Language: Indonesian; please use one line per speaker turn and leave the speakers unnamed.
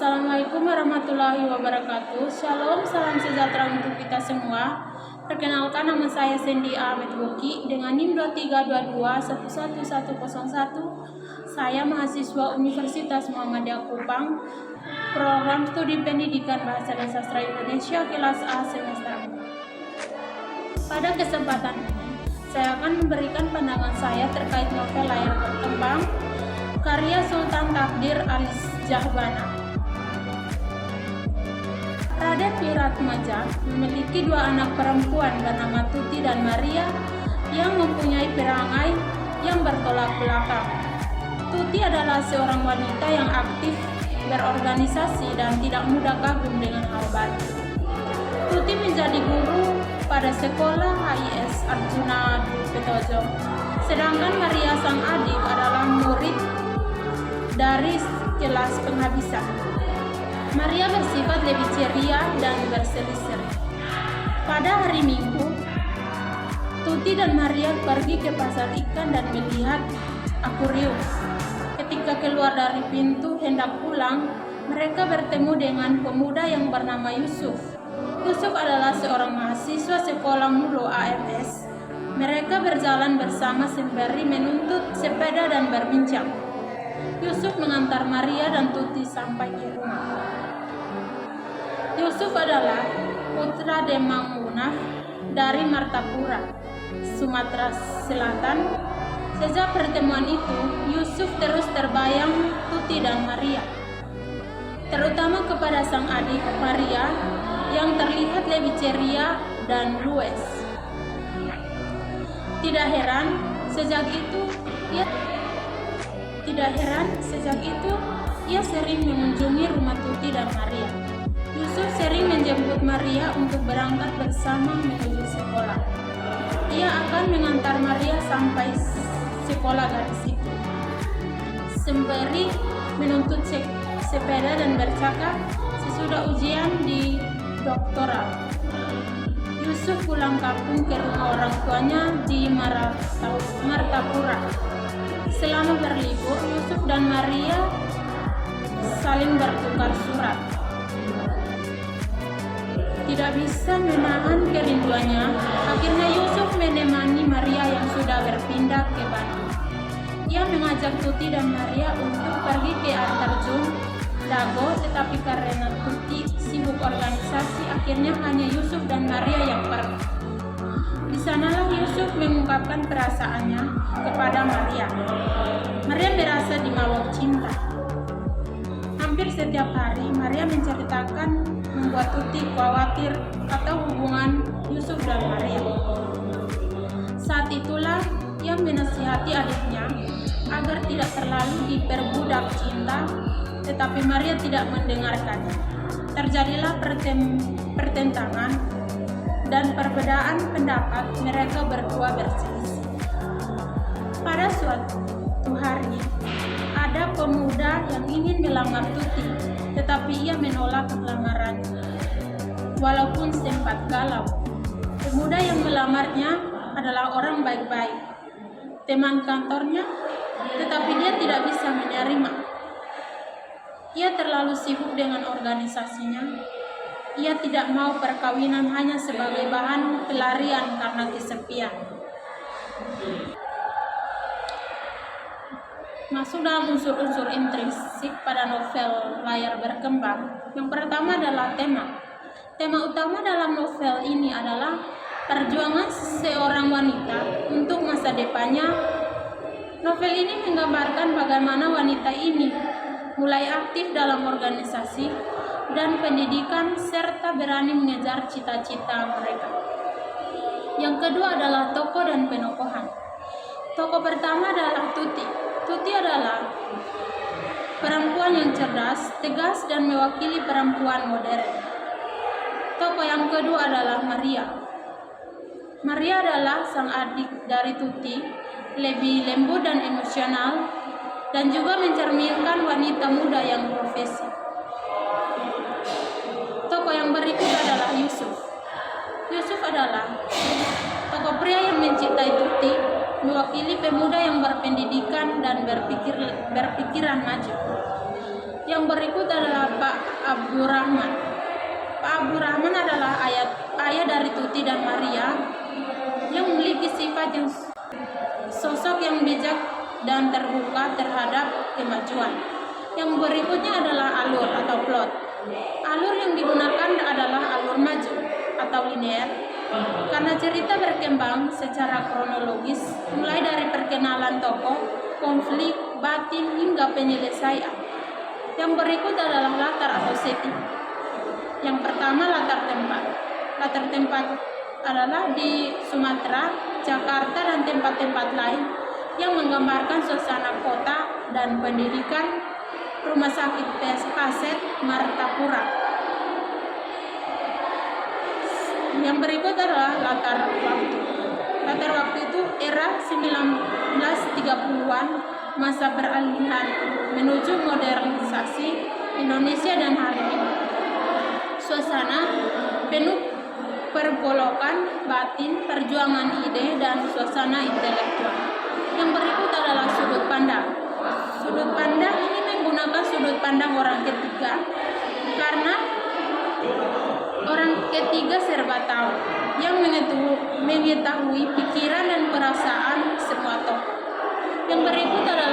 Assalamualaikum warahmatullahi wabarakatuh. Shalom, salam sejahtera untuk kita semua. Perkenalkan, nama saya Sandy Ahmed Woki dengan NIM 2322-11101. Saya mahasiswa Universitas Muhammadiyah Kupang, Program Studi Pendidikan Bahasa dan Sastra Indonesia kelas A semester 4. Pada kesempatan ini, saya akan memberikan pandangan saya terkait novel Layar Berkembang karya Sultan Takdir Alis Jahbana. Raden Wiratmaja memiliki dua anak perempuan bernama Tuti dan Maria yang mempunyai perangai yang bertolak belakang. Tuti adalah seorang wanita yang aktif berorganisasi dan tidak mudah kagum dengan hal baru. Tuti menjadi guru pada sekolah HIS Arjuna di Petojo, sedangkan Maria sang adik adalah murid dari kelas penghabisan. Maria bersifat lebih ceria dan berseri-seri. Pada hari Minggu, Tuti dan Maria pergi ke pasar ikan dan melihat akuarium. Ketika keluar dari pintu hendak pulang, mereka bertemu dengan pemuda yang bernama Yusuf. Yusuf adalah seorang mahasiswa sekolah Mulo AMS. Mereka berjalan bersama sembari menuntut sepeda dan berbincang. Yusuf mengantar Maria dan Tuti sampai ke rumah. Yusuf adalah putra Demang Munaf dari Martapura, Sumatera Selatan. Sejak pertemuan itu, Yusuf terus terbayang Tuti dan Maria, terutama kepada sang adik Maria yang terlihat lebih ceria dan luwes. Tidak heran sejak itu ia sering mengunjungi rumah Tuti dan Maria. Yusuf sering menjemput Maria untuk berangkat bersama menuju sekolah. Ia akan mengantar Maria sampai sekolah gadis itu, sembari menuntut sepeda dan bercakap sesudah ujian di doktoral. Yusuf pulang kampung ke rumah orang tuanya di Martapura. Selama berlibur, Yusuf dan Maria saling bertukar surat. Tidak bisa menahan kerinduannya, akhirnya Yusuf menemani Maria yang sudah berpindah ke Bandung. Ia mengajak Tuti dan Maria untuk pergi ke air terjun Dago, tetapi karena Tuti sibuk organisasi, akhirnya hanya Yusuf dan Maria yang pergi. Di sanalah Yusuf mengungkapkan perasaannya kepada Maria. Maria merasa dimabuk cinta. Hampir setiap hari Maria menceritakan membuat Tuti khawatir atau hubungan Yusuf dan Maria. Saat itulah ia menasihati adiknya agar tidak terlalu diperbudak cinta, tetapi Maria tidak mendengarkannya. Terjadilah pertentangan dan perbedaan pendapat, mereka berdua berselisih. Pada suatu hari, ada pemuda yang ingin melamar Tuti, tetapi ia menolak lamarannya. Walaupun sempat galau, pemuda yang melamarnya adalah orang baik-baik, teman kantornya, tetapi dia tidak bisa menerima. Ia terlalu sibuk dengan organisasinya. Ia tidak mau perkawinan hanya sebagai bahan pelarian karena kesepian. Masuk dalam unsur-unsur intrinsik pada novel Layar Berkembang. Yang pertama adalah tema. Tema utama dalam novel ini adalah perjuangan seorang wanita untuk masa depannya. Novel ini menggambarkan bagaimana wanita ini mulai aktif dalam organisasi dan pendidikan serta berani mengejar cita-cita mereka. Yang kedua adalah tokoh dan penokohan. Tokoh pertama adalah Tuti. Tuti adalah perempuan yang cerdas, tegas, dan mewakili perempuan modern. Tokoh yang kedua adalah Maria. Maria adalah sang adik dari Tuti, lebih lembut dan emosional, dan juga mencerminkan wanita muda yang profesi. Tokoh yang berikut adalah Yusuf. Yusuf adalah tokoh pria yang mencintai Tuti, mewakili pemuda yang berpendidikan dan berpikiran maju. Yang berikut adalah Pak Abu Rahman. Pak Abu Rahman adalah ayah dari Tuti dan Maria yang memiliki sifat yang sosok yang bijak dan terbuka terhadap kemajuan. Yang berikutnya adalah alur atau plot. Alur yang digunakan adalah alur maju atau linear karena cerita berkembang secara kronologis mulai dari perkenalan tokoh, konflik, batin hingga penyelesaian. Yang berikut adalah latar atau setting. Yang pertama latar tempat. Latar tempat adalah di Sumatera, Jakarta dan tempat-tempat lain yang menggambarkan suasana kota dan pendidikan. Rumah sakit Paset Martapura. Yang berikut adalah latar waktu. Latar waktu itu era 1930-an, masa peralihan menuju modernisasi Indonesia dan hari ini. Suasana penuh pergolakan batin, perjuangan ide, dan suasana intelektual. Yang berikut adalah sudut pandang. Sudut pandang ini menggunakan sudut pandang orang ketiga karena orang ketiga serba tahu yang mengetahui pikiran dan perasaan semua tokoh. Yang berikut adalah